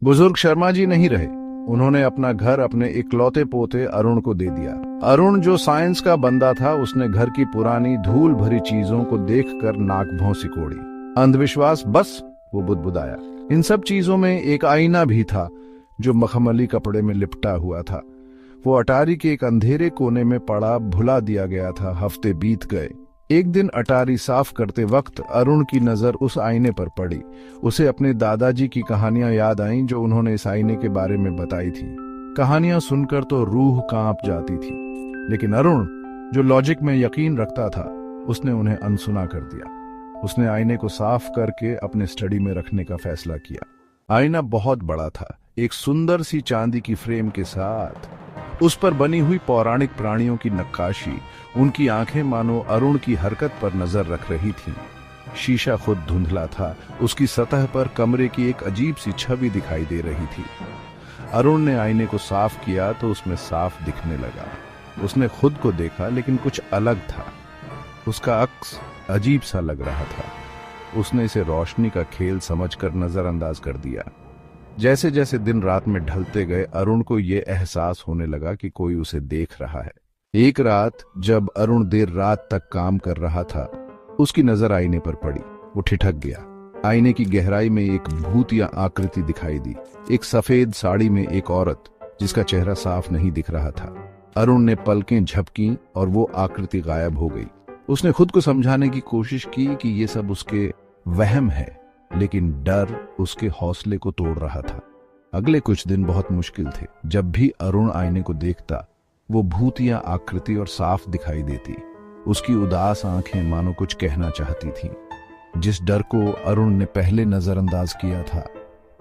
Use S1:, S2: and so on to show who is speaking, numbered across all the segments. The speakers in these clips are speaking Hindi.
S1: बुजुर्ग शर्मा जी नहीं रहे। उन्होंने अपना घर अपने इकलौते पोते अरुण को दे दिया। अरुण जो साइंस का बंदा था, उसने घर की पुरानी धूल भरी चीजों को देखकर नाक भौं सिकोड़ी। अंधविश्वास बस, वो बुदबुदाया। इन सब चीजों में एक आईना भी था जो मखमली कपड़े में लिपटा हुआ था। वो अटारी के एक अंधेरे कोने में पड़ा भुला दिया गया था। हफ्ते बीत गए। एक दिन अटारी साफ करते वक्त अरुण की नजर उस आईने पर पड़ी। उसे अपने दादाजी की कहानियां याद आईं जो उन्होंने इस आईने के बारे में बताई थी। कहानियां सुनकर तो रूह कांप जाती थी, लेकिन अरुण जो लॉजिक में यकीन रखता था, उसने उन्हें अनसुना कर दिया। उसने आईने को साफ करके अपने स्टडी में रखने का फैसला किया। आईना बहुत बड़ा था, एक सुंदर सी चांदी की फ्रेम के साथ। उस पर बनी हुई पौराणिक प्राणियों की नक्काशी, उनकी आंखें मानो अरुण की हरकत पर नजर रख रही थीं। शीशा खुद धुंधला था, उसकी सतह पर कमरे की एक अजीब सी छवि दिखाई दे रही थी। अरुण ने आईने को साफ किया तो उसमें साफ दिखने लगा। उसने खुद को देखा, लेकिन कुछ अलग था। उसका अक्स अजीब सा लग रहा था। उसने इसे रोशनी का खेल समझकर नजरअंदाज कर दिया। जैसे जैसे दिन रात में ढलते गए, अरुण को यह एहसास होने लगा कि कोई उसे देख रहा है। एक रात जब अरुण देर रात तक काम कर रहा था, उसकी नजर आईने पर पड़ी। वो ठिठक गया। आईने की गहराई में एक भूतिया आकृति दिखाई दी। एक सफेद साड़ी में एक औरत, जिसका चेहरा साफ नहीं दिख रहा था। अरुण ने पलकें झपकी और वो आकृति गायब हो गई। उसने खुद को समझाने की कोशिश की कि ये सब उसके वहम है, लेकिन डर उसके हौसले को तोड़ रहा था। अगले कुछ दिन बहुत मुश्किल थे। जब भी अरुण आईने को देखता, वो भूतिया आकृति और साफ दिखाई देती। उसकी उदास आंखें मानो कुछ कहना चाहती थीं। जिस डर को अरुण ने पहले नजरअंदाज किया था,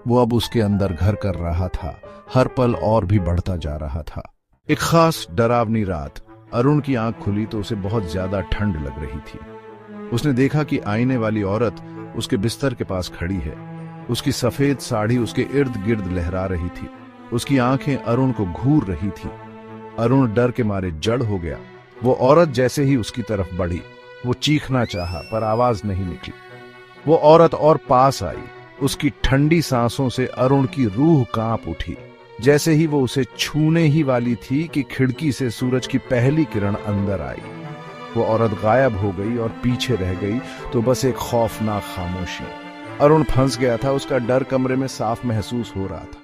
S1: वो अब उसके अंदर घर कर रहा था। हर पल और भी बढ़ता जा रहा था। एक खास डरावनी रात अरुण की आंख खुली तो उसे बहुत ज्यादा ठंड लग रही थी। उसने देखा कि आईने वाली औरत उसके बिस्तर के पास खड़ी है। उसकी सफेद साड़ी उसके इर्द गिर्द लहरा रही थी। उसकी आंखें अरुण को घूर रही थी। अरुण डर के मारे जड़ हो गया। वो औरत जैसे ही उसकी तरफ बढ़ी, वो चीखना चाहा, पर आवाज नहीं निकली। वो औरत और पास आई। उसकी ठंडी सांसों से अरुण की रूह कांप उठी। जैसे ही वो उसे छूने ही वाली थी कि खिड़की से सूरज की पहली किरण अंदर आई। वो औरत गायब हो गई और पीछे रह गई तो बस एक खौफनाक खामोशी। अरुण फंस गया था। उसका डर कमरे में साफ महसूस हो रहा था।